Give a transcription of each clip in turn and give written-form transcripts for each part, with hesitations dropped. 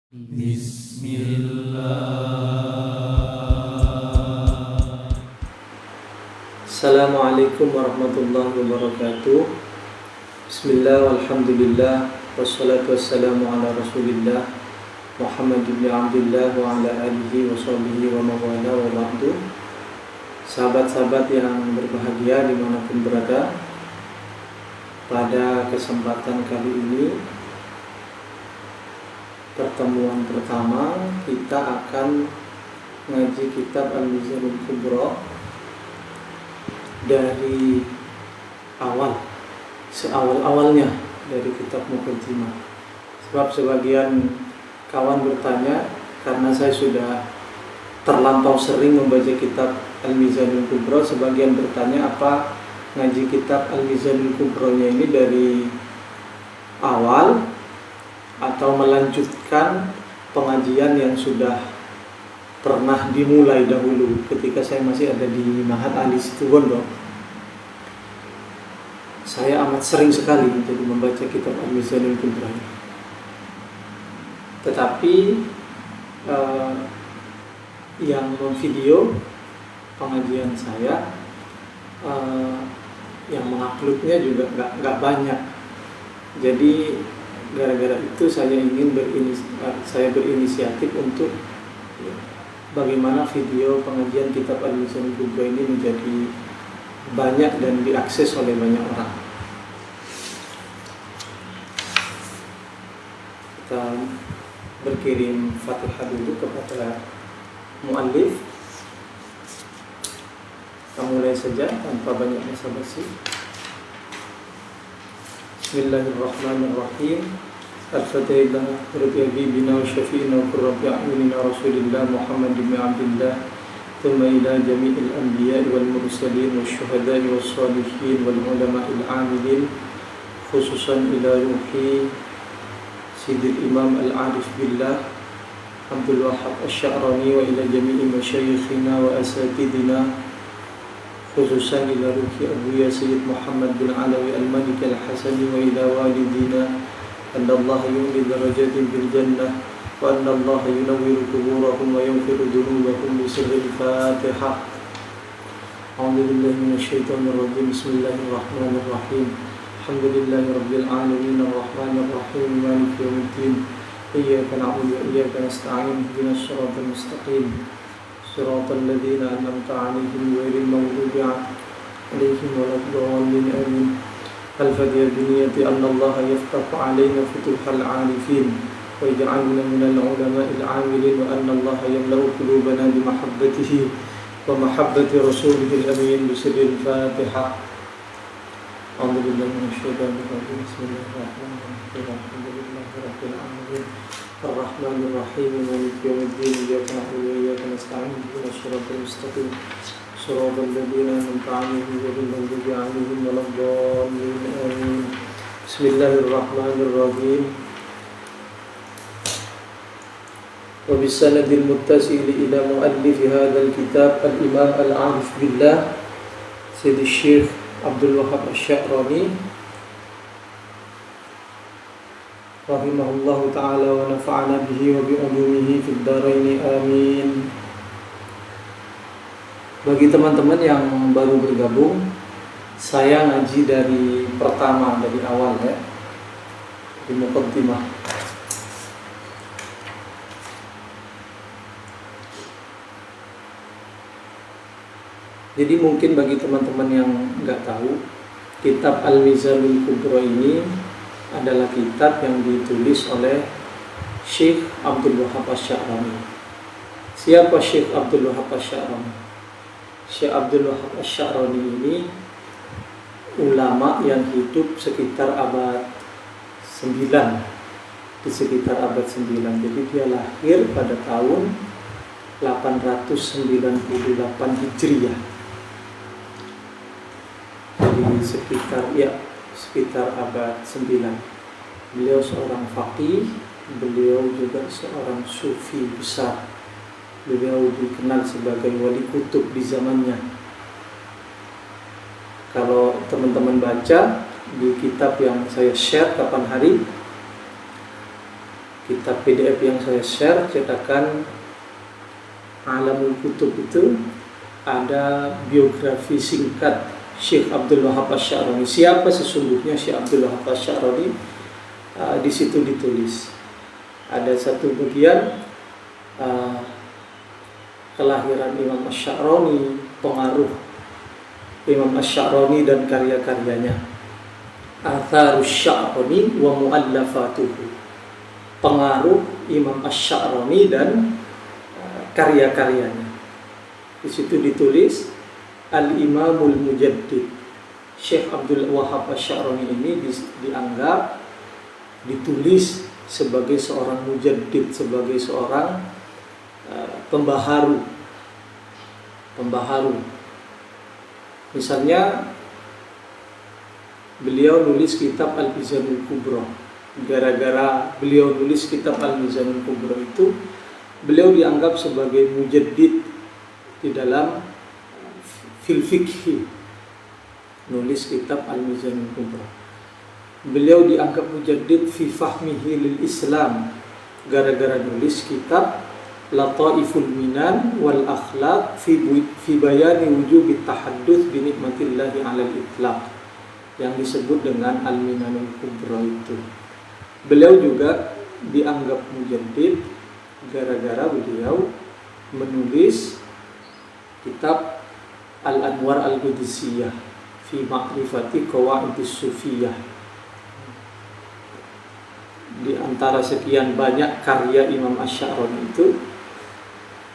Bismillah. Assalamualaikum warahmatullahi wabarakatuh. Bismillah, walhamdulillah, wassalatu wassalamu ala rasulillah Muhammad ibn Abdullah wa ala alihi wa sahbihi wa mawala wa ba'du. Sahabat-sahabat yang berbahagia dimanapun berada, pada kesempatan kali ini, pertemuan pertama kita akan ngaji kitab Al-Mizanul Kubra dari awal, seawal-awalnya dari kitab Muqaddimah. Sebab sebagian kawan bertanya, karena saya sudah terlampau sering membaca kitab Al-Mizanul Kubra, sebagian bertanya apa ngaji kitab Al-Mizanul Kubra-nya ini dari awal atau melanjutkan pengajian yang sudah pernah dimulai dahulu ketika saya masih ada di Mahat Ali Situbondo. Saya amat sering sekali jadi membaca kitab Al-Mizanul Kubra. Tetapi yang memvideo pengajian saya, yang menguploadnya juga nggak banyak. Jadi gara-gara itu saya berinisiatif untuk bagaimana video pengajian kitab Al-Mizanul Kubra ini menjadi banyak dan diakses oleh banyak orang. Kita berkirim Fatihah dulu kepada muallif. Kita mulai saja tanpa banyak basa-basi. Bismillahirrahmanirrahim. Al-Fatihah. Rabbi habibina wa syafi'ina wa qurrati a'yunina Rasulillah Muhammad ibn Abdullah. Thumma ila jami'il anbiya'i wal mursalin wal syuhada'i wal salihin wal ulama'il amilin, khususan ila ruhi Sidil Imam Al-Arif Billah Abdul Wahab Asy-Sya'rani wa ila jami'i masyayikhina wa asatidina, khususan ila ruhi Abuya Sayyid Muhammad bin Alawi Al-Malik Al-Hasani wa ila walidina anna Allah yu'li darajatin bil jannah wa anna Allah yunawwiru kuburahum wa yaghfiru dhunubahum bi sirril Fatihah. A'udzu billahi minasy syaithanir rajim. Bismillahirrahmanirrahim. Alhamdulillahi rabbil alamin arrahmanir rahim maliki yaumiddin. Iyyaka na'budu wa iyyaka nasta'in ihdinas siratal mustaqim صراط الذين أنعمت عليهم غير المغضوب عليهم ولا الضالين آمين. الفاتحة بنية أن الله يفتح علينا فتوح العارفين ويجعلنا من العلماء العاملين وأن الله يملأ قلوبنا بمحبته ومحبة رسوله الأمين بسر الفاتحة. أعوذ بالله من الشيطان الرجيم. بسم الله الرحمن الرحيم. الحمد لله رب العالمين الرحمن الرحيم مالك يوم الدين. إياك نعبد وإياك نستعين اهدنا الصراط المستقيم صراط الذين أنعمت عليهم غير المغضوب عليهم ولا الضالين آمين. بسم الله الرحمن الرحيم. وبالسند المتصل إلى مؤلف هذا الكتاب الإمام العارف بالله سيد الشيخ عبد الوهاب الشعراني rahimahullahu ta'ala wa nafa'ana bihi wa bi'ulumihi fid dharaini amin. Bagi teman-teman yang baru bergabung, saya ngaji dari pertama, dari awal ya, di Muqaddimah. Jadi mungkin bagi teman-teman yang nggak tahu, kitab Al-Mizanul Kubra ini adalah kitab yang ditulis oleh Syekh Abdul Wahab Asy-Sya'rani. Siapa Syekh Abdul Wahab Asy-Sya'rani? Syekh Abdul Wahab Asy-Sya'rani ini ulama yang hidup sekitar abad 9, di sekitar abad 9. Jadi dia lahir pada tahun 898 Hijriah. Jadi sekitar abad 9. Beliau seorang faqih, beliau juga seorang sufi besar. Beliau dikenal sebagai wali kutub di zamannya. Kalau teman-teman baca di kitab yang saya share kapan hari, kitab PDF yang saya share cetakan Alamul Kutub itu ada biografi singkat Syekh Abdul Wahab Asy-Sya'rani. Siapa sesungguhnya Syekh Abdul Wahab Asy-Sya'rani? Di situ ditulis. Ada satu bagian kelahiran Imam Asy-Sya'rani, pengaruh Imam Asy-Sya'rani dan karya-karyanya. Atharus Sya'rani wa mu'allafatuhu. Pengaruh Imam Asy-Sya'rani dan karya-karyanya. Di situ ditulis Al-Imamul Mujaddid. Syekh Abdul Wahab Asy-Sya'rani ini dianggap ditulis sebagai seorang mujaddid, sebagai seorang pembaharu. Misalnya beliau nulis kitab Al-Mizanul Kubra. Gara-gara beliau nulis kitab Al-Mizanul Kubra itu, beliau dianggap sebagai mujaddid di dalam fil fikhi, nulis kitab Al-Mizanul Kubra. Beliau dianggap mujaddid fi fahmihi lil Islam gara-gara nulis kitab Lataiful Minan wal Akhlaq fi bayani wujubi tahadduts bi nikmatillahi 'alal itlaq, yang disebut dengan Al-Minanul Kubra itu. Beliau juga dianggap mujaddid gara-gara beliau menulis kitab Al-Anwar Al-Qudsiyah fi ma'rifati qawaidis sufiyah. Di antara sekian banyak karya Imam Asy-Sya'rani itu,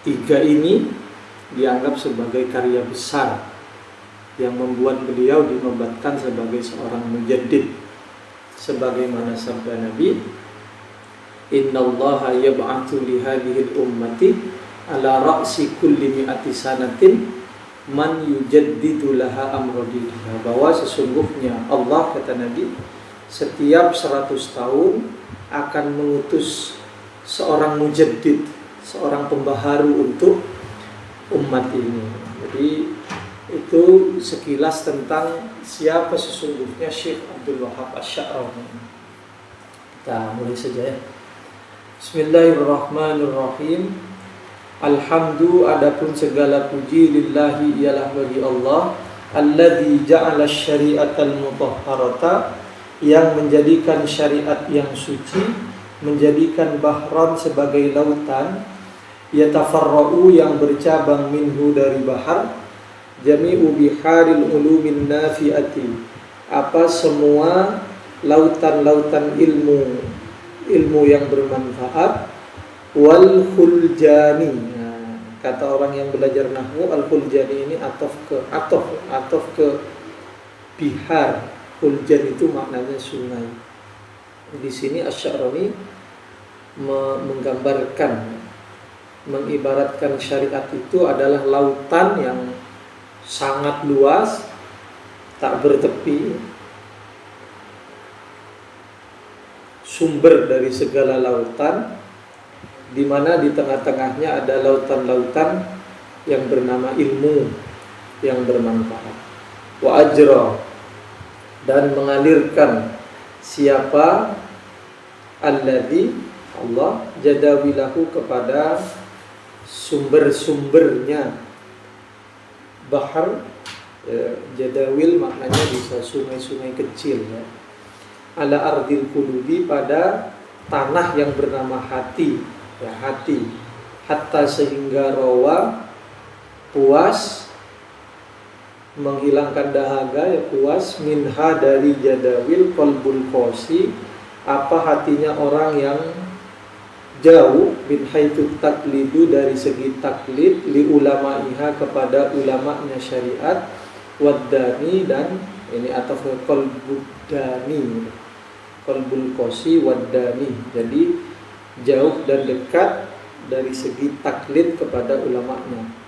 3 ini dianggap sebagai karya besar yang membuat beliau dinobatkan sebagai seorang mujaddid. Sebagaimana sabda Nabi, innallaha yab'atsu li hadhil ummati ala ra'si kulli mi'ati sanatin man yujaddidu laha amra diniha. Bahwa sesungguhnya Allah, kata Nabi, setiap 100 tahun akan mengutus seorang mujaddid, seorang pembaharu untuk umat ini. Jadi itu sekilas tentang siapa sesungguhnya Syekh Abdul Wahab Asy-Sya'rani. Kita mulai saja ya. Bismillahirrahmanirrahim. Alhamdu, adapun segala puji lillahi ialah bagi Allah, alladzi ja'ala syari'atal mutahharata, yang menjadikan syariat yang suci, menjadikan bahran sebagai lautan, yatafarra'u yang bercabang minhu dari bahar, jami'u biharil ulumin nafi'ati, apa semua lautan-lautan ilmu yang bermanfaat, wal khuljani. Nah, kata orang yang belajar nahwu, al khuljani ini atof ke bihar. Khuljan itu maknanya sungai. Di sini Asy-Sya'rani menggambarkan, mengibaratkan syariat itu adalah lautan yang sangat luas, tak bertepi, sumber dari segala lautan, di mana di tengah-tengahnya ada lautan-lautan yang bernama ilmu yang bermanfaat. Wa ajra, dan mengalirkan siapa alladzi, Allah, jadawilahu, kepada sumber-sumbernya. Bahar, jadawil maknanya bisa sungai-sungai kecil ya. Ala ardil qulubi, pada tanah yang bernama hati ya, hati. Hatta sehingga rawa, puas, menghilangkan dahaga ya, puas, minha dari jadawil, qalbul qasi, apa hatinya orang yang jauh, min haitsu taklidu, dari segi taklid, li ulama'iha, kepada ulama'nya syariat, waddani, dan ini atau qalbuddani, qalbul qasi waddani, jadi jauh dan dekat dari segi taklid kepada ulama'nya.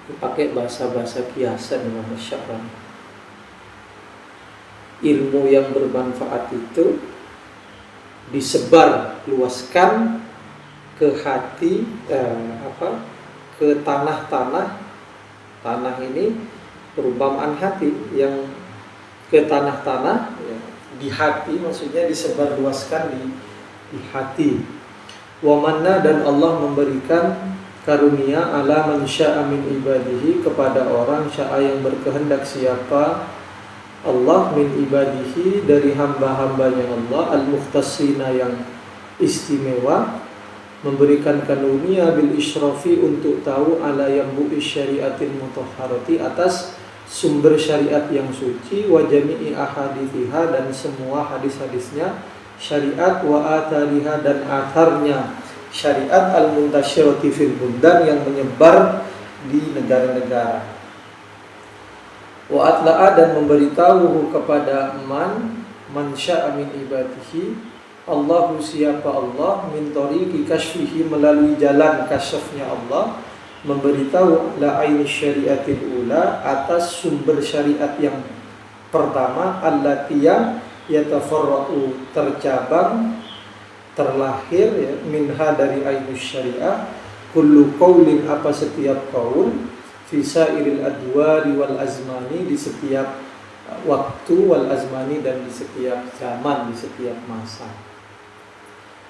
Pakai bahasa-bahasa kiasan Imam Asy-Sya'rani. Ilmu yang bermanfaat itu disebar luaskan ke hati, ke tanah-tanah. Tanah ini perumpamaan hati, yang ke tanah-tanah ya, di hati, maksudnya disebar luaskan di hati. Wa manna, dan Allah memberikan karunia ala man syaa min ibadihi, kepada orang syaa yang berkehendak siapa Allah, min ibadihi dari hamba-hambanya Allah, al-mukhtasina yang istimewa, memberikan karunia bil isyrafi untuk tahu ala yambu'i syariatil mutahharati, atas sumber syariat yang suci, wa jami'i ahadithiha, dan semua hadis-hadisnya syariat, wa athariha, dan atharnya syariat, al-muntasyirati fil buldan, yang menyebar di negara-negara. Wa atla'a, dan memberitahu kepada man syaa min ibadihi, Allahu siapa Allah, min tariqi kasyfihi, melalui jalan kasyafnya Allah, memberitahu la aini syariatil ula, atas sumber syariat yang pertama, allati yang yatafarra'u, tercabang, terlahir ya, minha dari ainus syariah, kullu qaulin, apa setiap qaul, fi sairil adwari wal azmani, di setiap waktu, wal azmani, dan di setiap zaman, di setiap masa.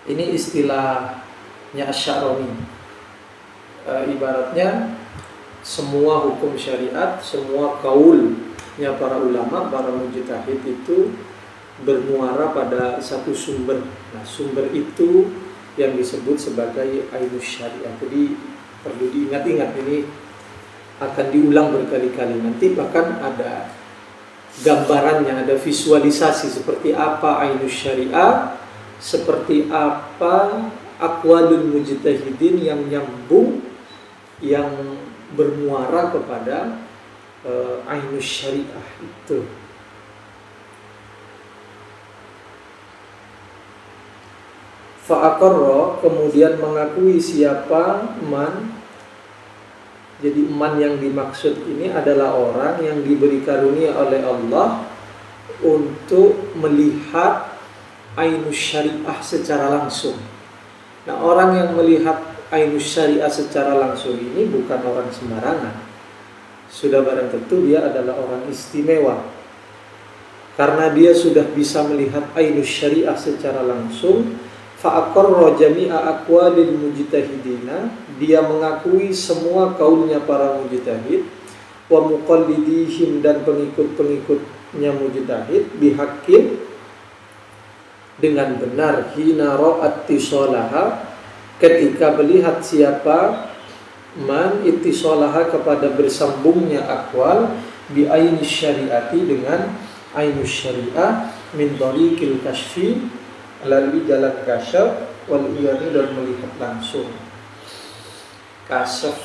Ini istilahnya Asy-Sya'rani. Ibaratnya semua hukum syariat, semua qaulnya para ulama, para mujtahid itu bermuara pada satu sumber. Nah, sumber itu yang disebut sebagai ainus syariah. Jadi perlu diingat-ingat, ini akan diulang berkali-kali. Nanti bahkan ada gambarannya, ada visualisasi seperti apa ainus syariah, seperti apa aqwalul mujtahidin yang nyambung, yang bermuara kepada ainus syariah itu. Fa'aqarra, kemudian mengakui siapa man. Jadi man yang dimaksud ini adalah orang yang diberi karunia oleh Allah untuk melihat ainus syariah secara langsung. Nah, orang yang melihat ainus syariah secara langsung ini bukan orang sembarangan. Sudah barang tentu dia adalah orang istimewa, karena dia sudah bisa melihat ainus syariah secara langsung. Fa'aqarra jami'a aqwalil mujtahidina, dia mengakui semua kaulnya para mujtahid, wa muqallidihim, dan pengikut-pengikutnya mujtahid, bihaqqin, dengan benar, hina ra'at tisalaha, ketika melihat siapa man ittisalaha, kepada bersambungnya aqwal, bi ainis syariati, dengan ainus syariah, min tariqil kasyfi, melalui jalan kasyaf, wal iyani, dan melihat langsung. Kasyaf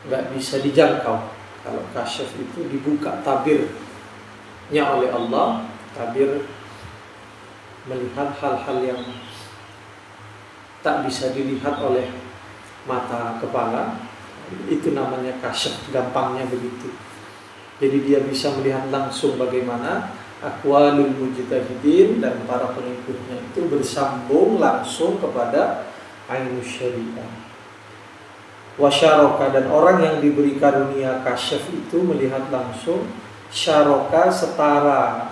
nggak bisa dijangkau. Kalau kasyaf itu dibuka tabirnya oleh Allah, tabir melihat hal-hal yang tak bisa dilihat oleh mata kepala, itu namanya kasyaf, gampangnya begitu. Jadi dia bisa melihat langsung bagaimana aqwalul mujtahidin dan para pengikutnya itu bersambung langsung kepada ainus syariah. Wasyaraka, dan orang yang diberi karunia kasyaf itu melihat langsung, syaraka, setara,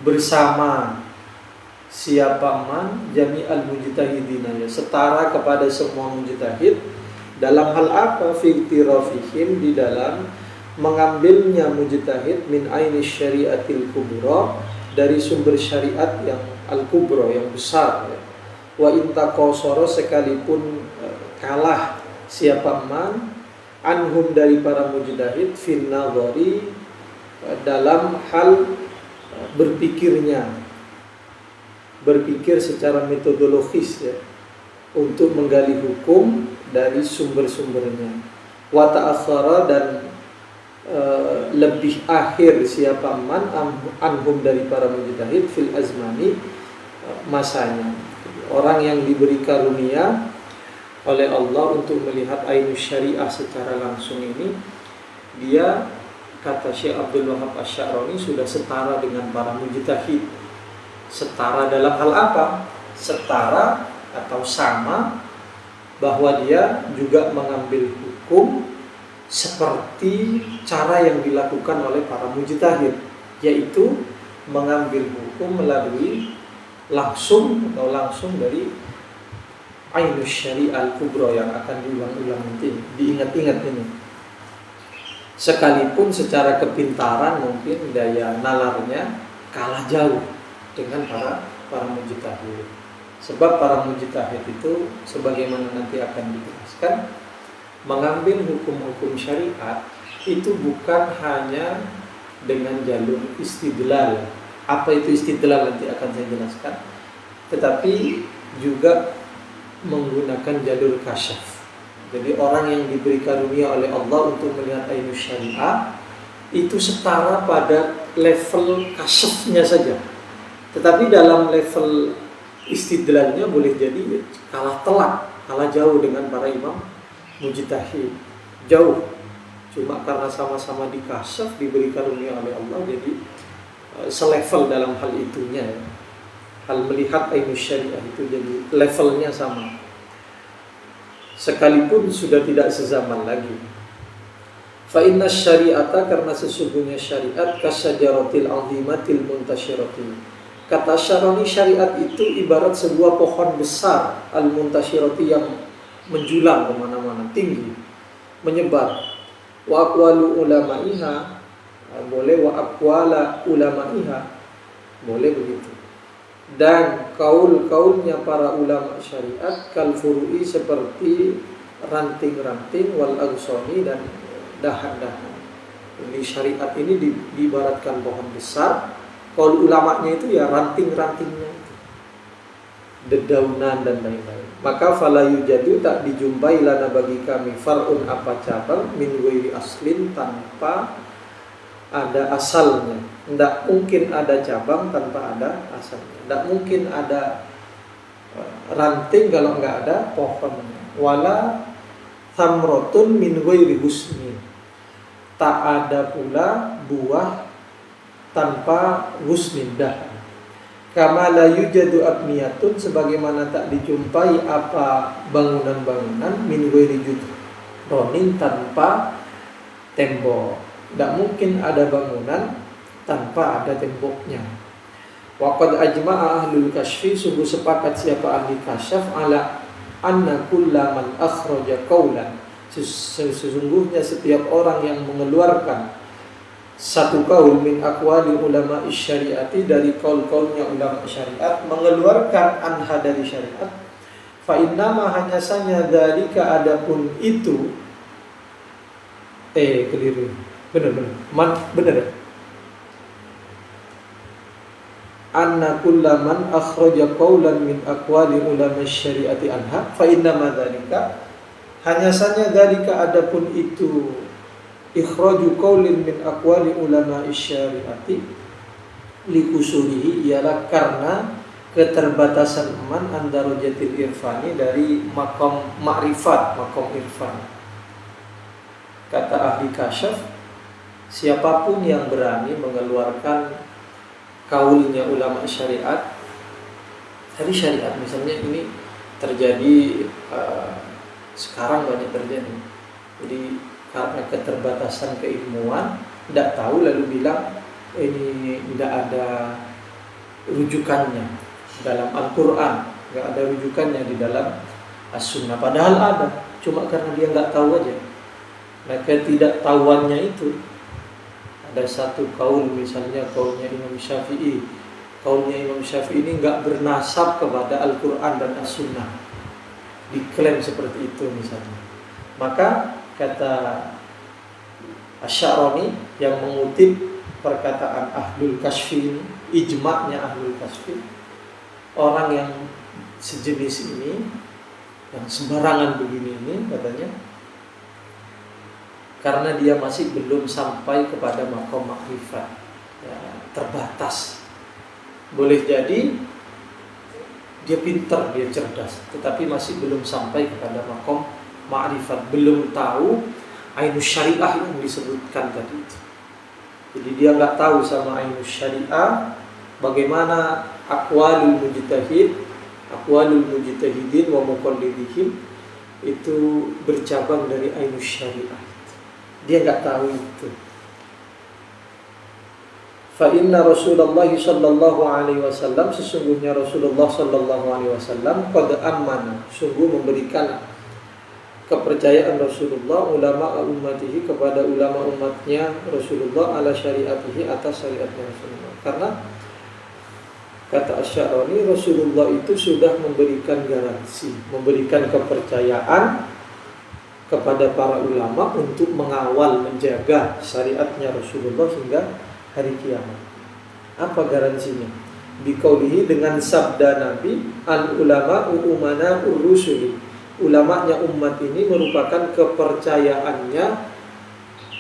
bersama siapa man jami'al mujtahidin, setara kepada semua mujtahid, dalam hal apa? Fi tirafihim, di dalam mengambilnya mujtahid, min ainis syariatil kubra, dari sumber syariat yang al-kubra, yang besar ya. Wa intaqasara, sekalipun kalah siapa man anhum, dari para mujtahid, fin nadhari, dalam hal berpikirnya, berpikir secara metodologis ya, untuk menggali hukum dari sumber-sumbernya. Wa ta'akhara, dan lebih akhir siapa man anhum, dari para mujtahid, fil azmani, masanya. Orang yang diberi karunia oleh Allah untuk melihat ainus syariah secara langsung ini, dia, kata Syekh Abdul Wahab Asy-Sya'rani, sudah setara dengan para mujtahid. Setara dalam hal apa? Setara atau sama, bahwa dia juga mengambil hukum seperti cara yang dilakukan oleh para mujtahid, yaitu mengambil hukum melalui langsung dari ainus syari'ah kubra yang akan diulang-ulang nanti, diingat-ingat ini. Sekalipun secara kepintaran mungkin daya nalarnya kalah jauh dengan para mujtahid. Sebab para mujtahid itu sebagaimana nanti akan dijelaskan, mengambil hukum-hukum syariat itu bukan hanya dengan jalur istidlal. Apa itu istidlal nanti akan saya jelaskan. Tetapi juga menggunakan jalur kasyaf. Jadi orang yang diberi karunia oleh Allah untuk melihat ainus syariah itu setara pada level kasyafnya saja. Tetapi dalam level istidlalnya boleh jadi kalah telak, kalah jauh dengan para imam mujtahid. Jauh. Cuma karena sama-sama dikasyaf, diberi karunia oleh Allah, jadi selevel dalam hal itunya. Hal melihat ainus syariah itu jadi levelnya sama. Sekalipun sudah tidak sezaman lagi. Fa inna syari'ata, karena sesungguhnya syariat kasyajaratil azimatil muntasyirati. Kata Syaroni, syariat itu ibarat sebuah pohon besar al-muntasyirati yang menjulang kemana-mana, tinggi, menyebar. Wa aqwalu ulama'iha, boleh, wa aqwala ulama'iha, boleh begitu. Dan kaul-kaulnya para ulama syariat kal furu'i, seperti ranting-ranting, wal aghsani, dan dahan-dahan. Ini syariat ini diibaratkan pohon besar. Kaul ulamanya itu ya ranting-rantingnya itu, dedaunan dan lain-lain. Maka fala yujadu, tak dijumpai lana bagi kami far'un, apa cabang, min ghairi aslin, tanpa ada asalnya. Tidak mungkin ada cabang tanpa ada asalnya. Tidak mungkin ada ranting kalau nggak ada pohonnya. Wala thamrotun min ghairi husni, tak ada pula buah tanpa husnin, dahan. Kama la yujadu abniyatun, sebagaimana tak dijumpai apa bangunan-bangunan min ghairi judronin, tanpa tembok. Tidak mungkin ada bangunan tanpa ada temboknya. Waqad ajma'a ahlul kasyfi, sungguh sepakat siapa ahli kasyaf, ala anna kullaman akhraja qaulan, sesungguhnya setiap orang yang mengeluarkan satu kaul min aqwali ulama syariati, dari kaul-kaulnya ulama syariat, mengeluarkan anha dari syariat, fa innama, hanya saja dzalika, adapun itu, keliru, benar. Anna kullaman akhraja qaulan min aqwali ulama syariati anha, fa innama dzalika, hanya saja dzalika, adapun itu, ikhraju qaulin min aqwali ulama syariati likusurihi, ialah karena keterbatasan man andarajatil irfani, dari maqam ma'rifat, maqam irfan. Kata ahli kasyaf, siapapun yang berani mengeluarkan kaulnya ulama syariat dari syariat, misalnya ini terjadi sekarang banyak terjadi. Jadi karena keterbatasan keilmuan, tidak tahu, lalu bilang ini tidak ada rujukannya dalam Al-Quran, tidak ada rujukannya di dalam As-Sunnah, padahal ada, cuma karena dia nggak tahu aja. Nah, ketidaktahuannya itu, ada satu kaul, misalnya kaulnya Imam Syafi'i. Kaulnya Imam Syafi'i ini nggak bernasab kepada Al-Quran dan As-Sunnah, diklaim seperti itu misalnya. Maka kata Asy-Syaroni yang mengutip perkataan Ahlul Kasyfi ini, ijma'nya Ahlul Kasyfi, orang yang sejenis ini, yang sembarangan begini ini, katanya, karena dia masih belum sampai kepada maqam makrifat, ya, terbatas. Boleh jadi dia pintar, dia cerdas, tetapi masih belum sampai kepada maqam ma'rifat, belum tahu ainus syariah yang disebutkan tadi itu. Jadi dia nggak tahu sama ainus syariah, bagaimana aqwalul mujtahidin wa muqallidihim itu bercabang dari ainus syariah. Dia nggak tahu itu. Fa inna Rasulullah sallallahu alaihi wasallam, sesungguhnya Rasulullah sallallahu alaihi wasallam qad amana, sungguh memberikan kepercayaan Rasulullah ulama ummatihi, kepada ulama umatnya Rasulullah, ala syariatihi, atas syariatnya Rasulullah. Karena kata Asy-Sya'rani, Rasulullah itu sudah memberikan garansi, memberikan kepercayaan kepada para ulama untuk mengawal, menjaga syariatnya Rasulullah hingga hari kiamat. Apa garansinya? Biqaulihi, dengan sabda Nabi, al ulama umana urusuli, ulamanya umat ini merupakan kepercayaannya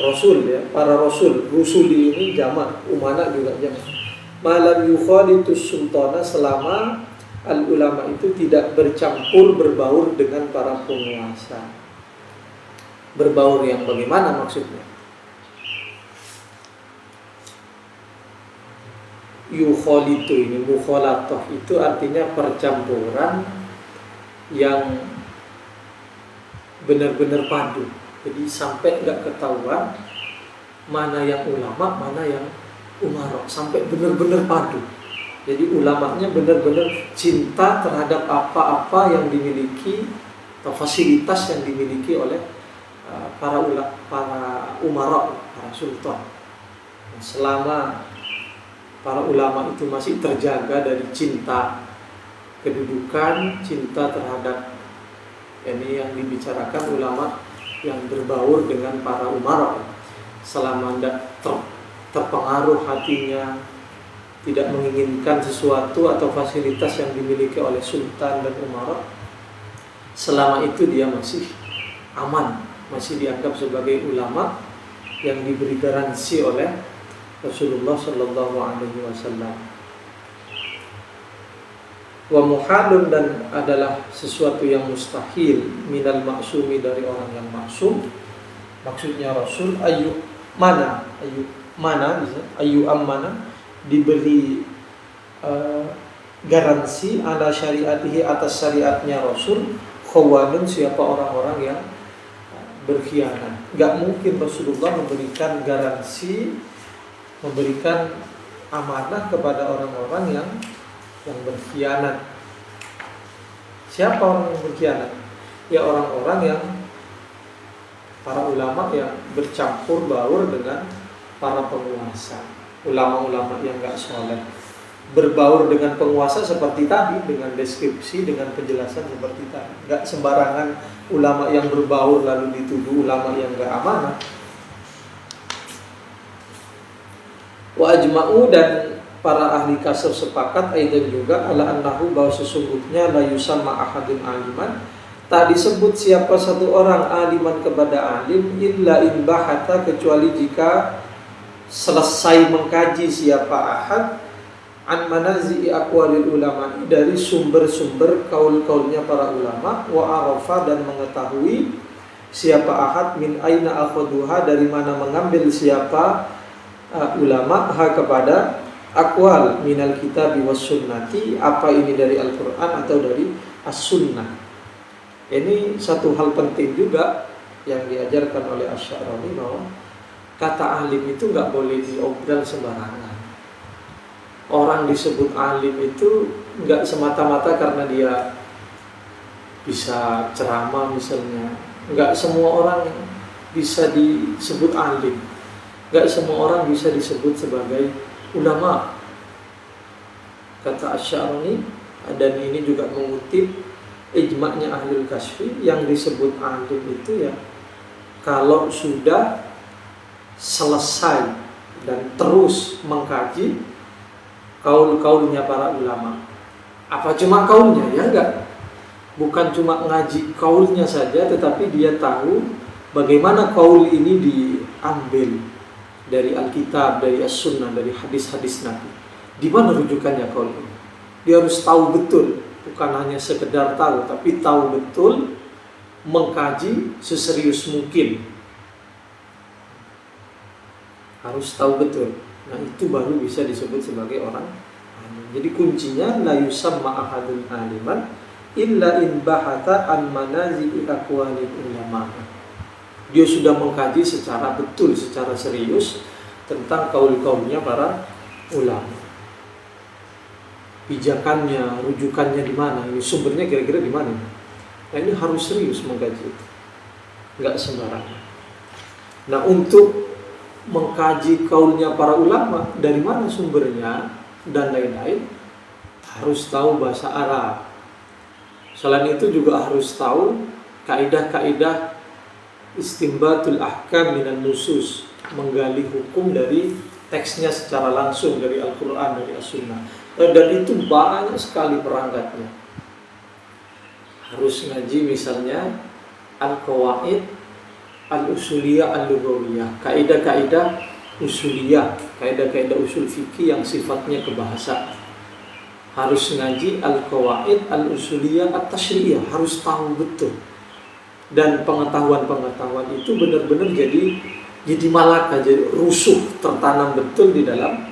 Rasul, ya, para Rasul. Rusuli ini jamak, umana juga jamak. Malam yukhalitus sultana, selama al ulama itu tidak bercampur berbaur dengan para penguasa. Berbaur yang bagaimana maksudnya? Yukhalitu ini, mukhalatah itu artinya percampuran yang benar-benar padu. Jadi sampai nggak ketahuan mana yang ulama, mana yang umara, sampai benar-benar padu. Jadi ulamanya benar-benar cinta terhadap apa-apa yang dimiliki atau fasilitas yang dimiliki oleh para umara, para sultan. Selama para ulama itu masih terjaga dari cinta kedudukan, cinta terhadap, ini yang dibicarakan ulama yang berbaur dengan para umara, selama tidak terpengaruh hatinya, tidak menginginkan sesuatu atau fasilitas yang dimiliki oleh sultan dan umara, selama itu dia masih aman, masih dianggap sebagai ulama yang diberi garansi oleh Rasulullah sallallahu alaihi wasallam. Wa muhalun, dan adalah sesuatu yang mustahil, minal maksumi, dari orang yang maksum. Maksudnya Rasul ayu ammana, diberi garansi ala syariatihi, atas syariatnya Rasul, khawanun, siapa orang-orang yang berkhianat. Gak mungkin Rasulullah memberikan garansi, memberikan amanah kepada orang-orang yang berkhianat. Siapa orang yang berkhianat? Ya orang-orang yang, para ulama yang bercampur baur dengan para penguasa. Ulama-ulama yang gak soleh berbaur dengan penguasa seperti tadi, dengan deskripsi, dengan penjelasan seperti tadi. Gak sembarangan ulama yang berbaur lalu dituduh ulama yang gak amanah. Wa ajma'u, dan para ahli kasar sepakat aidan juga, ala annahu, bahwa sesungguhnya la yusamma ahadun aliman, tak disebut siapa satu orang aliman kepada alim, illa in bahata, kecuali jika selesai mengkaji siapa ahad, an manazi'i aqwalil ulama, dari sumber-sumber kaul-kaulnya para ulama, wa arafa, dan mengetahui siapa ahad min aina akhaduha, dari mana mengambil siapa ulama kepada aqwal minal kitabi was sunnati, apa ini dari Al-Quran atau dari as-sunnah. Ini satu hal penting juga yang diajarkan oleh Asy-Sya'rani, bahwa kata alim itu gak boleh diobrol sembarangan. Orang disebut alim itu gak semata-mata karena dia bisa ceramah misalnya. Gak semua orang bisa disebut alim. Gak semua orang bisa disebut sebagai ulama. Kata Asy-Sya'rani, dan ini juga mengutip ijma'nya Ahlul Kasfi, yang disebut alim itu ya kalau sudah selesai dan terus mengkaji kaul-kaulnya para ulama. Apa cuma kaulnya? Ya enggak. Bukan cuma ngaji kaulnya saja, tetapi dia tahu bagaimana kaul ini diambil dari Alkitab, dari As-Sunnah, dari hadis-hadis Nabi. Di mana rujukannya kaul ini? Dia harus tahu betul, bukan hanya sekedar tahu, tapi tahu betul, mengkaji seserius mungkin. Harus tahu betul. Nah, itu baru bisa disebut sebagai orang alim. Jadi kuncinya la yusamma ahadun aliman illa in bahata an manazi'i aqwalil ulama. Dia sudah mengkaji secara betul, secara serius tentang kaul-kaulnya para ulama. Pijakannya, rujukannya di mana? Ini sumbernya kira-kira di mana? Nah, ini harus serius mengkaji, nggak sembarangan. Nah, untuk mengkaji kaulnya para ulama, dari mana sumbernya dan lain-lain, harus tahu bahasa Arab. Selain itu juga harus tahu kaidah-kaidah istinbatul ahkam minan nusus, menggali hukum dari teksnya secara langsung dari Al-Quran, dari As-Sunnah. Dan itu banyak sekali perangkatnya. Harus ngaji misalnya Al-Qawaid Al-Usuliyah Al-Lughawiyah, kaidah-kaidah usuliyah, kaidah-kaidah usul fikih yang sifatnya kebahasaan. Harus ngaji Al-Qawaid Al-Usuliyah At-Tashriyah, harus tahu betul. Dan pengetahuan-pengetahuan itu benar-benar jadi malaka, jadi rusuh, tertanam betul di dalam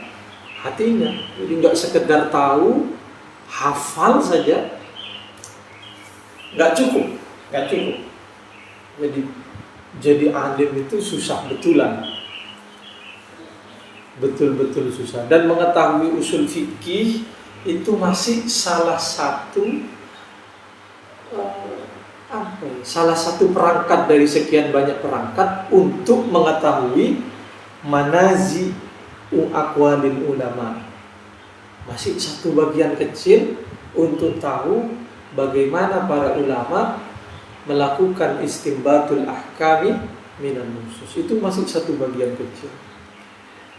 hatinya. Jadi nggak sekedar tahu, hafal saja, nggak cukup. Jadi alim itu susah betulan, betul-betul susah. Dan mengetahui usul fikih itu masih salah satu perangkat dari sekian banyak perangkat untuk mengetahui manazi aqwalil ulama. Masih satu bagian kecil untuk tahu bagaimana para ulama melakukan istinbatul ahkami minan nusus. Itu masih satu bagian kecil.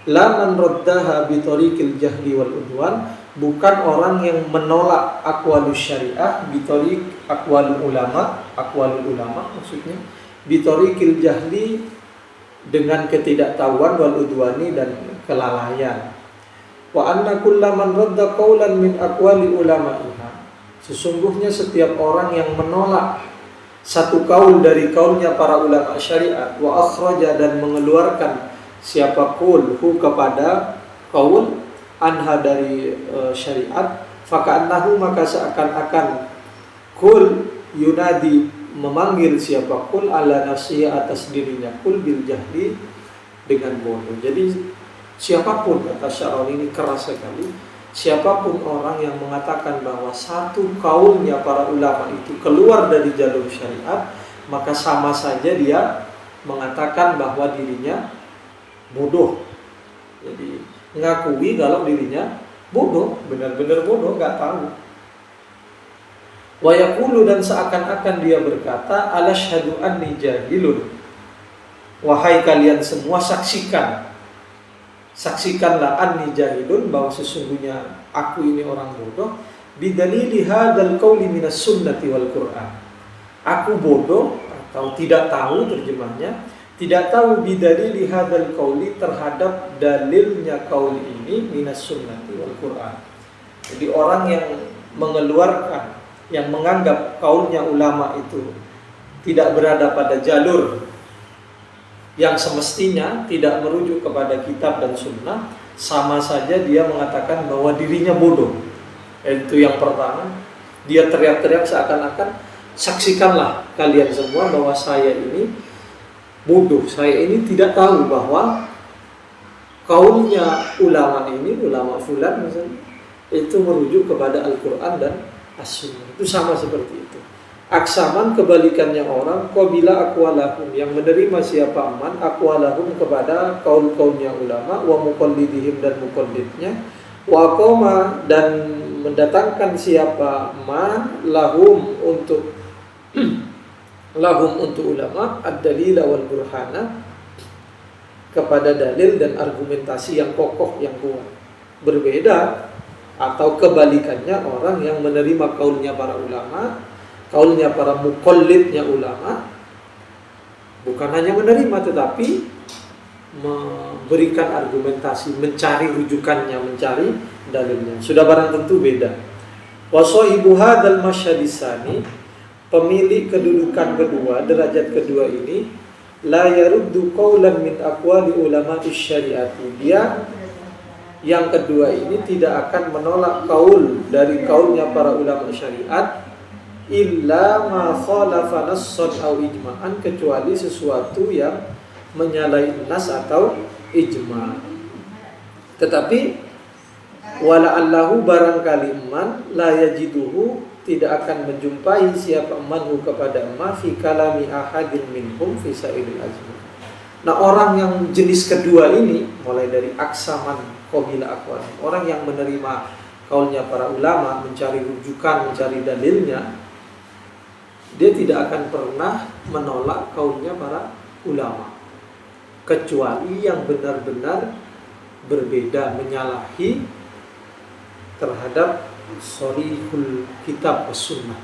La man raddaha bi tariqil jahli wal udwan, bukan orang yang menolak aqwalus syariah bi tariq aqwalul ulama maksudnya bi tariqil jahli, dengan ketidaktahuan, wal udwani, dan kelalaian. Wa anna kullaman radda qaulan min aqwali ulama'iha, sesungguhnya setiap orang yang menolak satu kaul dari kaulnya para ulama syariat, wa akhraja, dan mengeluarkan siapa kulhu kepada kaul anha dari syariat, faka'annahu, maka seakan-akan kul yunadi, memanggil siapa kul ala nafsihi, atas dirinya kul bil jahli, dengan bodoh. Jadi siapapun, kata Syaroni ini keras sekali, siapapun orang yang mengatakan bahwa satu kaulnya para ulama itu keluar dari jalur syariat, maka sama saja dia mengatakan bahwa dirinya bodoh. Jadi ngakui kalau dirinya bodoh, benar-benar bodoh, nggak tahu. Wa yaqulu, dan seakan-akan dia berkata, alasyhadu anni jahilun, wahai kalian semua saksikanlah anni jahilun, bahwa sesungguhnya aku ini orang bodoh, bidalili hadzal qauli minas sunnati wal Qur'an. Aku bodoh atau tidak tahu, terjemahnya tidak tahu, bidalili hadzal qauli, terhadap dalilnya qaul ini, minas sunnati wal Qur'an. Jadi orang yang mengeluarkan, yang menganggap kaulnya ulama itu tidak berada pada jalur yang semestinya, tidak merujuk kepada kitab dan sunnah, sama saja dia mengatakan bahwa dirinya bodoh. Itu yang pertama. Dia teriak-teriak seakan-akan, saksikanlah kalian semua bahwa saya ini bodoh, saya ini tidak tahu bahwa kaulnya ulama ini, ulama fulan misalnya, itu merujuk kepada Al-Quran dan As-Sunnah. Itu sama seperti itu. Aksaman, kebalikannya orang, qabila aqwalahum, yang menerima siapa man aqwalahum, kepada kaul-kaulnya ulama, wa muqallidihim, dan muqallidnya, wa qoma, dan mendatangkan siapa man lahum, untuk lahum, untuk ulama, ad-dalila wal burhana, kepada dalil dan argumentasi yang kokoh, yang kuat. Berbeda atau kebalikannya orang yang menerima kaulnya para ulama, kaulnya para muqallidnya ulama, bukan hanya menerima tetapi memberikan argumentasi, mencari rujukannya, mencari dalilnya. Sudah barang tentu beda. Wa sahibu hadzal masyadisani, pemilik kedudukan kedua, derajat kedua ini, la yaruddu qaulan min aqwali ulama syariati, dia yang kedua ini tidak akan menolak kaul dari kaulnya para ulama syariat, illa ma khalafa nassan aw ijma'an, kecuali sesuatu yang menyalahi nas atau ijma'. Tetapi Wala'allahu barangkali man la yajiduhu tidak akan menjumpai siapa manhu kepada ma fi kalami ahadin minhum fi sa'ilil azmi. Nah, orang yang jenis kedua ini mulai dari aksaman qabila aqwal, orang yang menerima kaulnya para ulama, mencari rujukan, mencari dalilnya, dia tidak akan pernah menolak kaulnya para ulama kecuali yang benar-benar berbeda, menyalahi terhadap sharihul kitab as-sunnah,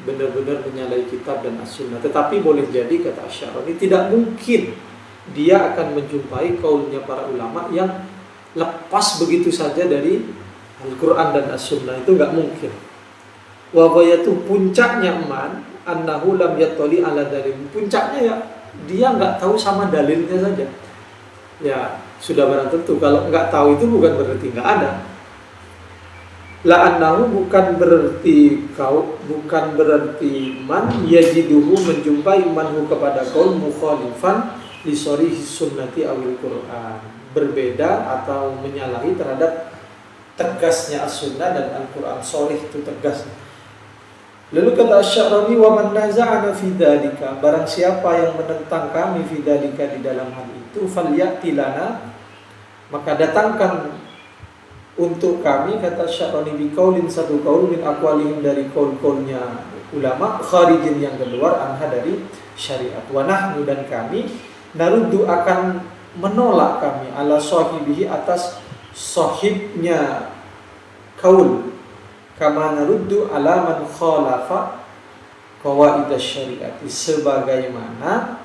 benar-benar menyalahi kitab dan as-sunnah. Tetapi boleh jadi, kata Asy-Sya'rani, tidak mungkin dia akan menjumpai kaulnya para ulama yang lepas begitu saja dari Al-Quran dan as-sunnah. Itu nggak mungkin. Wa ghayatu, puncaknya man annahu lam yattali ala dalil. Puncaknya ya dia nggak tahu sama dalilnya saja. Ya sudah barang tentu kalau nggak tahu itu bukan berarti nggak ada. La annahu bukan berarti man yajiduhu menjumpai manhu kepada qaul mukhalifan li sharihi sunnati awil Qur'an, berbeda atau menyalahi terhadap tegasnya as-sunnah dan Al-Qur'an. Sharih itu tegas. Lalu kata Asy-Sya'rani, wa man naza'ana fi dzalika, barang siapa yang menentang kami fi dzalika di dalam hal itu, falyati lana, maka datangkan untuk kami, kata Asy-Sya'rani, biqaulin, satu qaul min aqwalihim, dari qaul-qaulnya ulama, kharijin yang keluar anha dari syariat. Wa nahnu, dan kami, naruddu akan menolak kami, ala sahibihi, atas sahibnya qaul, kama naruddu ala man khalafa qawaidash syariati, sebagaimana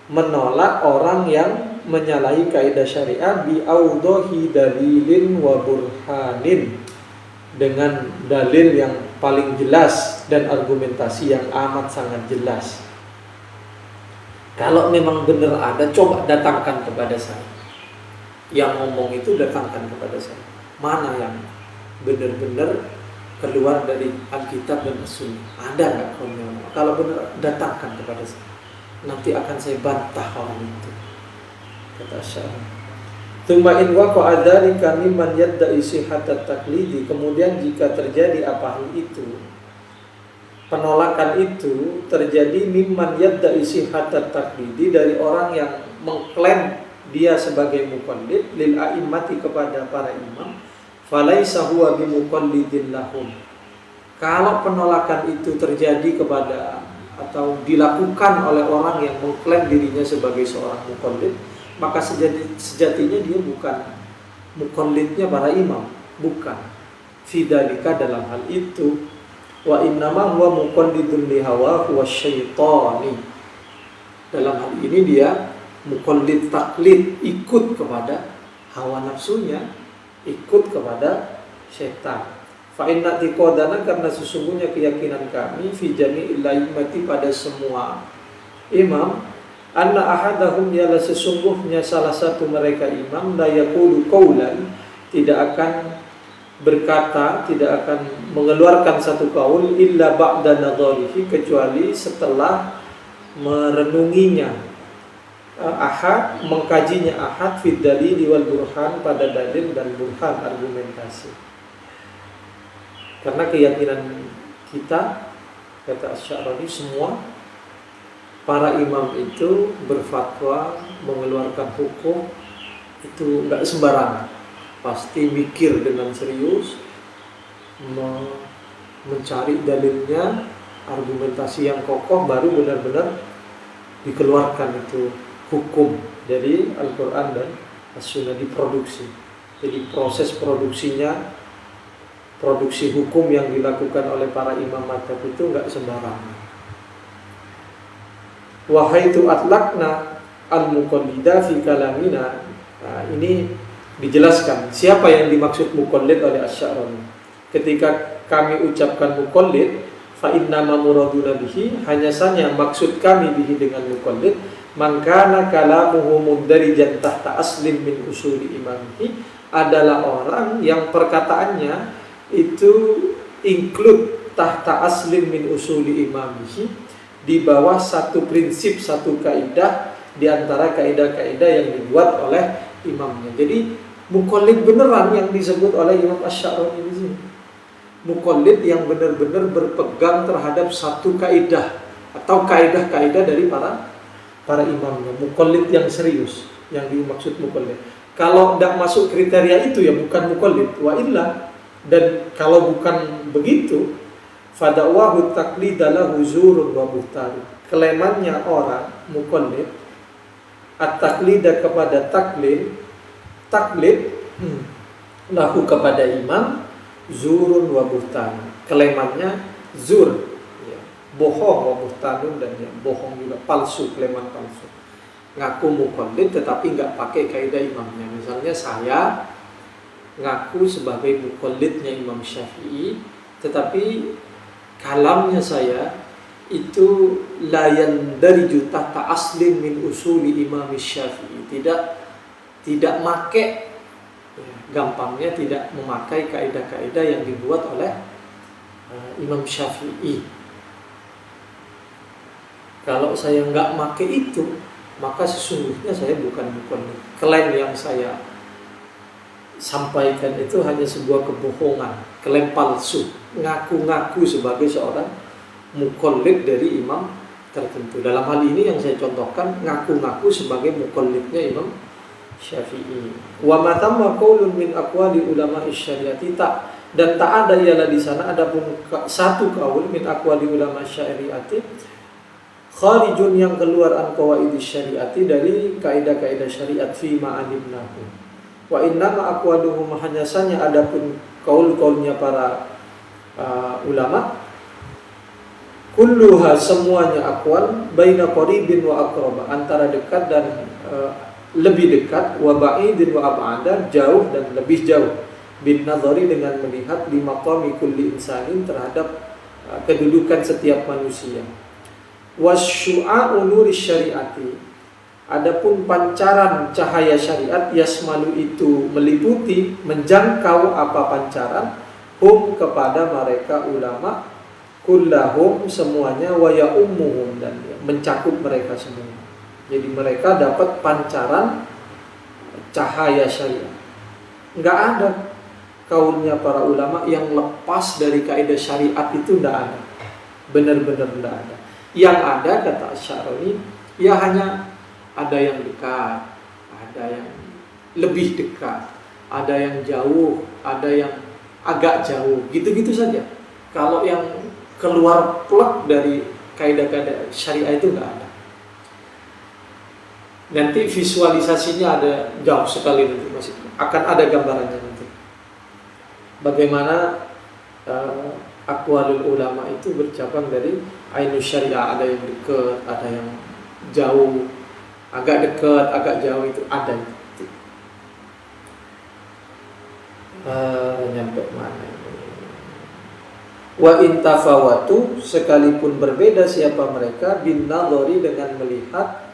menolak orang yang menyalahi kaidah syariah bi audhahi dalilin wa burhanin, dengan dalil yang paling jelas dan argumentasi yang amat sangat jelas. Kalau memang benar ada, coba datangkan kepada saya. Yang ngomong itu datangkan kepada saya. Mana yang benar-benar keluar dari Alkitab dan As-Sunnah? Ada nggak kaumnya? Kalau benar, datangkan kepada saya. Nanti akan saya bantah orang itu, kata Syarah. Tsumma in waqa'a dzalika mimman yadda'i sihhatat taqlidi, kemudian jika terjadi apa hal itu, penolakan itu terjadi mimman yadda'i sihhatat taqlidi, dari orang yang mengklaim dia sebagai muqallid lil a'immati, kepada para imam, falaisa huwa bimuqallidin lahum. Kalau penolakan itu terjadi kepada atau dilakukan oleh orang yang mengklaim dirinya sebagai seorang muqallid, maka sejatinya dia bukan muqallidnya para imam, bukan. Fidzalika, dalam hal itu, wa innama huwa muqallidun li hawa wa syaitani. Dalam hal ini dia muqallid taklid, ikut kepada hawa nafsunya, ikut kepada syaitan. Fa inna tiqadana, karena sesungguhnya keyakinan kami, fi jami'il a'immati, pada semua imam, anna ahadahum, ialah sesungguhnya salah satu mereka imam, la yaqulu qaulan, tidak akan berkata, tidak akan mengeluarkan satu qaul, illa ba'da nadharihi, kecuali setelah merenunginya ahad, mengkajinya ahad, fid dalil wal burhan, pada dalil dan burhan, argumentasi. Karena keyakinan kita, kata Asy-Sya'rani, semua para imam itu berfatwa, mengeluarkan hukum itu enggak sembarangan. Pasti mikir dengan serius, mencari dalilnya, argumentasi yang kokoh, baru benar-benar dikeluarkan itu hukum dari Al-Quran dan As-Sunnah, diproduksi. Jadi proses produksinya, produksi hukum yang dilakukan oleh para imam mazhab itu enggak sembarangan. Wa haitsu atlaqna al-muqallida fi kalamina. Nah, ini dijelaskan siapa yang dimaksud muqallid oleh Asy-Sya'rani. Ketika kami ucapkan muqallid, fa inna ma muraduna bihi, hanya saja maksud kami bihi dengan muqallid, man kana kalamuhu mundarijan tahta aslin min usuli imamihi, adalah orang yang perkataannya itu include tahta aslin min usuli imamihi, di bawah satu prinsip, satu kaidah di antara kaidah-kaidah yang dibuat oleh imamnya. Jadi Muqallid beneran yang disebut oleh Imam Asy-Sya'rani di sini. Muqallid yang benar-benar berpegang terhadap satu kaidah atau kaidah-kaidah dari para imamnya. Muqallid yang serius yang dimaksud muqallid. Kalau tidak masuk kriteria itu ya bukan muqallid. Wa illa, dan kalau bukan begitu, fada'wahu taqlidalah huzurun wa buhtan. Kelemannya orang muqallid at-taqlida kepada taklid lahu kepada imam zurun wa buhtan. Kelemannya zur, ya, bohong, wa buhtanun, dan ya, bohong juga, palsu, keleman palsu. Ngaku muqallid tetapi nggak pakai kaidah imamnya. Misalnya saya ngaku sebagai muqallidnya Imam Syafi'i, tetapi kalamnya saya itu layan dari juta ta'aslin min usuli Imam Syafi'i, tidak make, gampangnya tidak memakai kaidah-kaidah yang dibuat oleh Imam Syafi'i. Kalau saya nggak make itu, maka sesungguhnya saya bukan muqallid. Klaim yang saya sampaikan itu hanya sebuah kebohongan, klaim palsu, ngaku-ngaku sebagai seorang muqallid dari imam tertentu. Dalam hal ini yang saya contohkan, ngaku-ngaku sebagai muqallidnya Imam Syafi'i. Wa ma tamma qaulun min aqwali ulama syariati, dan tak ada ialah di sana adapun satu kaul min aqwali ulama syariati kharijun yang keluar an qawaidis syariati dari kaidah-kaidah syariat fi ma'alimnahu. Wa innama aqwaluhum, hanyasanya adapun kaul-kaulnya para ulama, kulluha semuanya aqwal baina qaribin wa aqraba, antara dekat dan lebih dekat, wa ba'idin wa ab'ada, jauh dan lebih jauh, bin nadhari dengan melihat di maqami kulli insanin, terhadap kedudukan setiap manusia. Wasyu'a'u nuri syariati, adapun pancaran cahaya syariat, yasmalu itu meliputi, menjangkau apa pancaran, hum kepada mereka ulama, kullahum semuanya, wa ya'ummuhum, dan mencakup mereka semua. Jadi mereka dapat pancaran cahaya syariat. Enggak ada kaulnya para ulama yang lepas dari kaidah syariat, itu enggak ada. Benar-benar enggak ada. Yang ada, kata Asy-Sya'rani, ya hanya ada yang dekat, ada yang lebih dekat, ada yang jauh, ada yang agak jauh, gitu-gitu saja. Kalau yang keluar plek dari kaidah-kaidah syariah itu enggak ada. Nanti visualisasinya ada jauh sekali, nanti masih akan ada gambarannya nanti. Bagaimana aqwalul ulama itu bercabang dari ainus syariah, ada yang dekat, ada yang jauh, agak dekat, agak jauh, itu ada. Nyampe mana ini? Wa intafawatu, sekalipun berbeda siapa mereka, bin nadhari, dengan melihat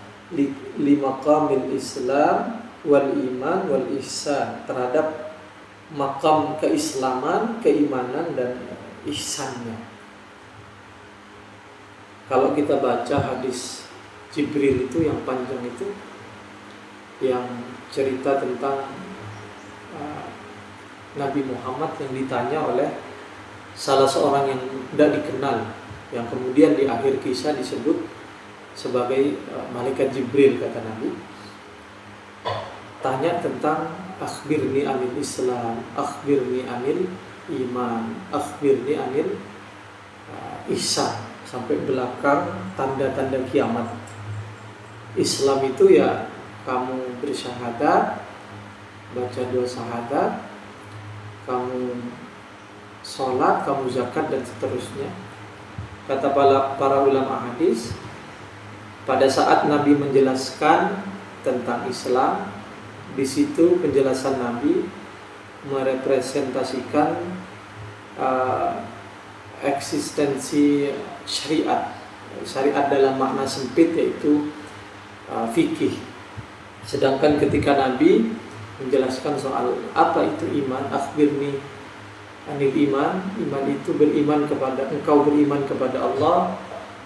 limaqamil Islam wal iman wal ihsan, terhadap makam keislaman, keimanan, dan ihsannya. Kalau kita baca hadis Jibril itu yang panjang itu, yang cerita tentang Nabi Muhammad yang ditanya oleh salah seorang yang tidak dikenal, yang kemudian di akhir kisah disebut sebagai malaikat Jibril, kata Nabi, tanya tentang akhbirni anil Islam, akhbirni anil iman, akhbirni anil ihsan, sampai belakang tanda-tanda kiamat. Islam itu ya kamu bersyahadat, baca 2 syahadat, kamu sholat, kamu zakat, dan seterusnya. Kata para ulama hadis, pada saat Nabi menjelaskan tentang Islam, di situ penjelasan Nabi merepresentasikan eksistensi syariat. Syariat dalam makna sempit yaitu fikih. Sedangkan ketika Nabi menjelaskan soal apa itu iman, akhbirni anil iman, iman itu beriman kepada, engkau beriman kepada Allah,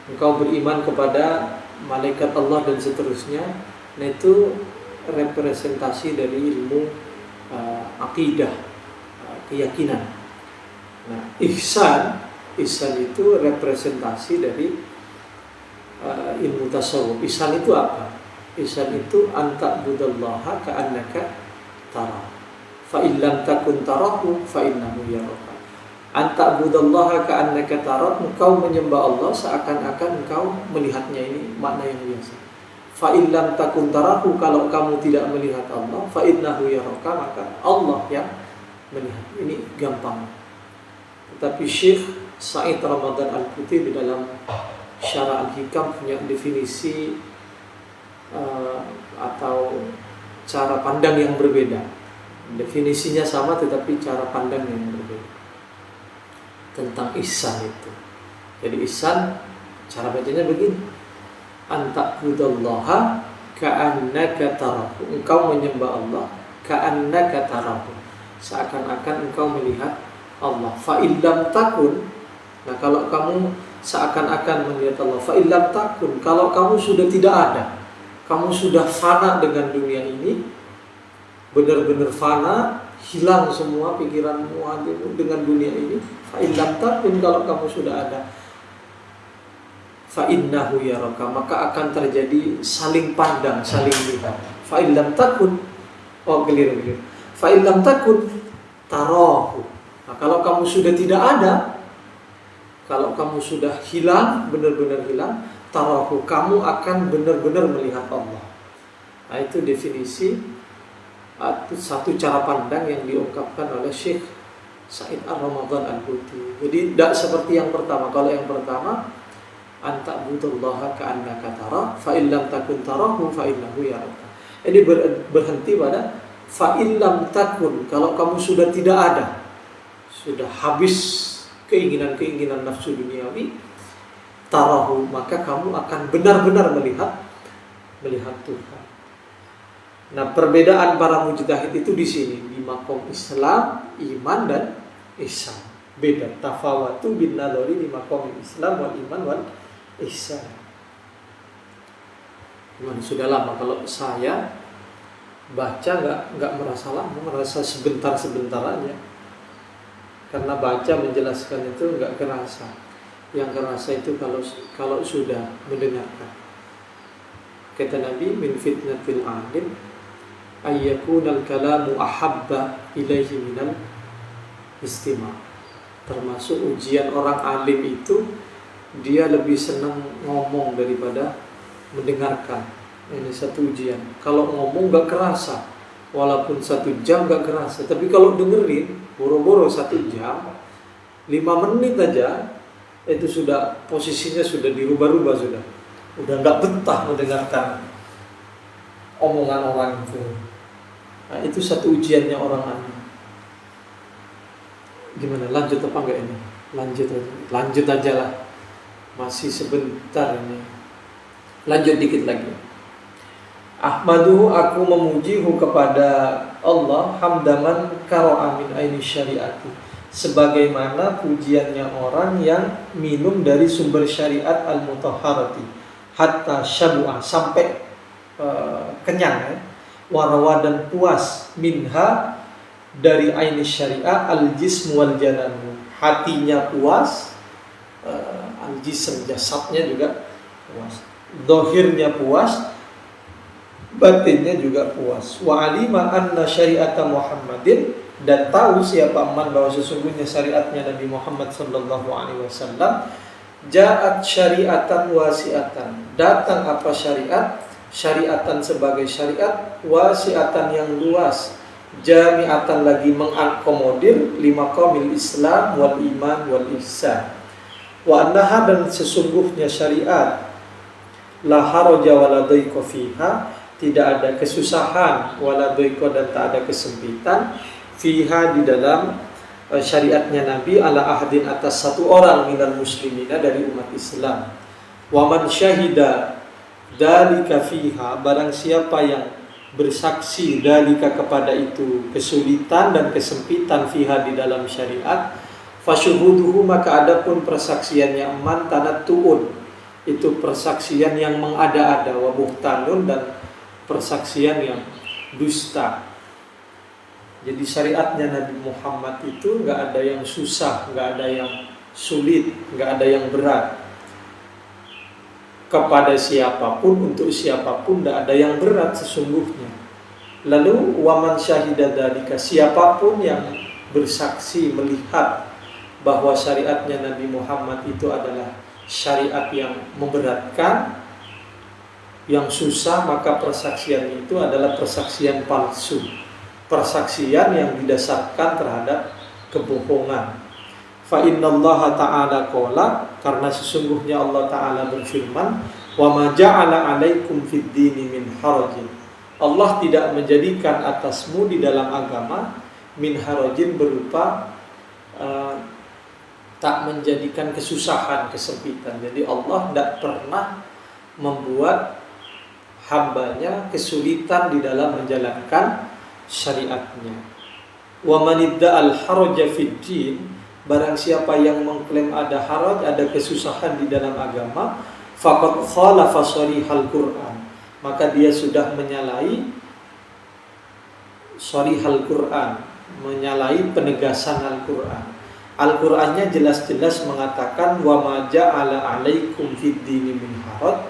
engkau beriman kepada malaikat Allah, dan seterusnya. Nah, itu representasi dari ilmu akidah, keyakinan. Nah, ihsan itu representasi dari ilmu tasawuf. Ihsan itu apa? Ihsan itu anta'budallaha ka'annaka tara. Fa in lam takun tarahu fa innahu yaraka. Anta'budallaha ka'annaka tara, engkau menyembah Allah seakan-akan engkau melihatnya. Ini makna yang biasa. Fa in lam takun tarahu, kalau kamu tidak melihat Allah, fa innahu yaraka, maka Allah yang melihat. Ini gampang. Tetapi Syekh Said Ramadan Al-Quti di dalam Syarah Al-Hikam punya definisi atau cara pandang yang berbeda. Definisinya sama tetapi cara pandang yang berbeda tentang ihsan itu. Jadi ihsan cara bacanya begini: anta'budallaha ka'annaka tarahu, engkau menyembah Allah ka'annaka tarahu, seakan-akan engkau melihat Allah. Fa illam takun, nah kalau kamu seakan-akan melihat Allah, fa illam takun, kalau kamu sudah tidak ada, kamu sudah fana dengan dunia ini, benar-benar fana, hilang semua pikiranmu dengan dunia ini. Fa illam takun, kalau kamu sudah ada, fa innahu yaraka, maka akan terjadi saling pandang, saling lihat. Fa illam takun, keliru. Fa illam takun tarahu. Nah, kalau kamu sudah tidak ada, kalau kamu sudah hilang, benar-benar hilang, tarahu, kamu akan benar-benar melihat Allah. Nah, itu definisi satu cara pandang yang diungkapkan oleh Syekh Said Ar-Ramadan Al-Quti. Jadi tidak seperti yang pertama. Kalau yang pertama, anta'budallaha ka'annaka tara, fa illam takun tarahu fa innahu yaraka. Ini berhenti pada fa illam takun, kalau kamu sudah tidak ada, sudah habis keinginan-keinginan nafsu duniawi, tarahu, maka kamu akan benar-benar melihat Tuhan. Nah, perbedaan para mujtahid itu di sini, di makom Islam, iman dan ihsan. Beda, tafawatu bin nadhari di makom Islam wal iman wal ihsan. Sudah lama kalau saya baca nggak merasa lama, merasa sebentar aja. Karena baca menjelaskan itu nggak kerasa. Yang kerasa itu kalau sudah mendengarkan. Kata Nabi, min fitnatil alim ayyakunal kalamu ahabba ilaihi minal istima'. Termasuk ujian orang alim itu, dia lebih senang ngomong daripada mendengarkan. Ini satu ujian. Kalau ngomong gak kerasa, walaupun 1 jam gak kerasa. Tapi kalau dengerin, boro-boro 1 jam, 5 menit aja, itu sudah posisinya sudah dirubah-rubah sudah. Udah gak betah mendengarkan omongan orang itu. Nah, itu satu ujiannya orang alim. Gimana, lanjut apa enggak ini? Lanjut aja lah. Masih sebentar ini. Lanjut dikit lagi. Ahmadu, aku memujihu kepada Allah, hamdaman karo amin aini syariati, sebagaimana pujiannya orang yang minum dari sumber syariat al-mutahharati, hatta syabu'ah, sampai kenyang ya. Warawa, dan puas, minha, dari aini syariah, al-jism wal jananu, hatinya puas, al-jism, jasadnya juga puas, dohirnya puas, batinnya juga puas. Wa alima anna syariata Muhammadin, dan tahu siapa aman bahwa sesungguhnya syariatnya Nabi Muhammad sallallahu alaihi wasallam, ja'at syariatan wasi'atan, datang apa syariat, syariatan sebagai syariat, wasi'atan yang luas, jami'atan lagi mengakomodir, lima qaumil Islam wal iman wal ihsan. Wa annaha, dan sesungguhnya syariat, la haraja wala dayqa fiha, tidak ada kesusahan, wala dayqa, dan tak ada kesempitan, fiha, di dalam syariatnya Nabi, ala ahadin, atas satu orang minal muslimina, dari umat Islam. Wa man syahida dalika fiha, barang siapa yang bersaksi dalika kepada itu, kesulitan dan kesempitan, fiha, di dalam syariat, fasyuhuduhu, maka adapun persaksiannya man tanattu'un, itu persaksian yang mengada-ada, wa buhtanun, dan persaksian yang dusta. Jadi syariatnya Nabi Muhammad itu nggak ada yang susah, nggak ada yang sulit, nggak ada yang berat. Kepada siapapun, untuk siapapun tidak ada yang berat sesungguhnya. Lalu waman syahida dzalika, siapapun yang bersaksi melihat bahwa syariatnya Nabi Muhammad itu adalah syariat yang memberatkan, yang susah, maka persaksian itu adalah persaksian palsu, persaksian yang didasarkan terhadap kebohongan. Fa innallaha ta'ala qala, karena sesungguhnya Allah Ta'ala berfirman, wa ma ja'ala 'alaikum fid dini min harajin. Allah tidak menjadikan atasmu di dalam agama min harajin, berupa tak menjadikan kesusahan, kesempitan. Jadi Allah tidak pernah membuat hambanya kesulitan di dalam menjalankan syariatnya. Wa man idda'al haraja fid din, barang siapa yang mengklaim ada haraj, ada kesusahan di dalam agama, faqad khalafa sharihal Qur'an, maka dia sudah menyalahi sharihal Qur'an, menyalahi penegasan Al-Qur'an. Al-Qur'annya jelas-jelas mengatakan wa ma ja'ala 'alaikum fid dini min haraj.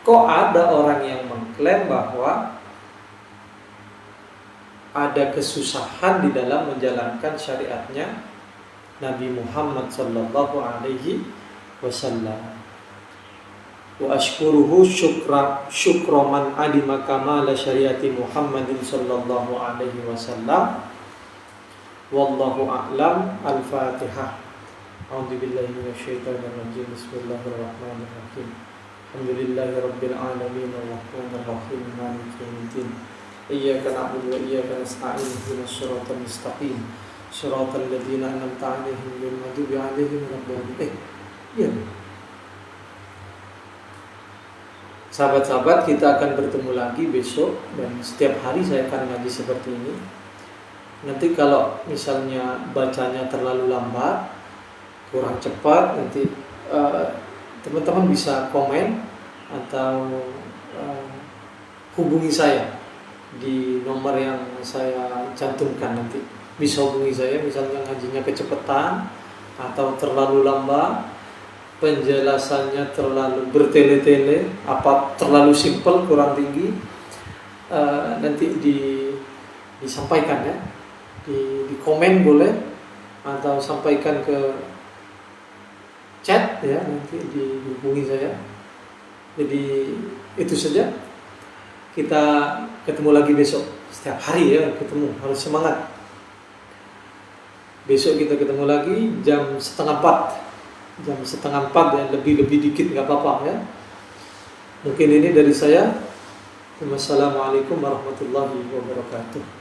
Kok ada orang yang mengklaim bahwa ada kesusahan di dalam menjalankan syariatnya Nabi Muhammad sallallahu alaihi wasallam. Wa ashkuruhu syukra man adima kamala syariati Muhammadin sallallahu alaihi wasallam. Wallahu a'lam. Al-Fatihah. A'udzubillahi minasyaitonir rajim. Bismillahirrahmanirrahim. Alhamdulillahirabbil alamin arrahmanir rahim maliki yaumiddin. Iyyaka na'budu wa iyyaka nasta'in. Ihdinas siratal mustaqim. Shiratal ladzina an'amta 'alaihim ghairil maghdubi 'alaihim waladdallin. Iya. Sahabat-sahabat, kita akan bertemu lagi besok, dan setiap hari saya akan ngaji seperti ini. Nanti kalau misalnya bacanya terlalu lambat, kurang cepat, nanti teman-teman bisa komen atau hubungi saya di nomor yang saya cantumkan nanti. Bisa hubungi saya, misalnya ngajinya kecepatan atau terlalu lambat, penjelasannya terlalu bertele-tele, apa terlalu simpel, kurang tinggi, nanti disampaikan ya, di komen boleh, atau sampaikan ke chat ya, nanti dihubungi saya. Jadi itu saja, kita ketemu lagi besok. Setiap hari ya ketemu, harus semangat. Besok kita ketemu lagi jam 3:30. Jam 3:30 ya, lebih dikit nggak apa-apa ya. Mungkin ini dari saya. Wassalamualaikum warahmatullahi wabarakatuh.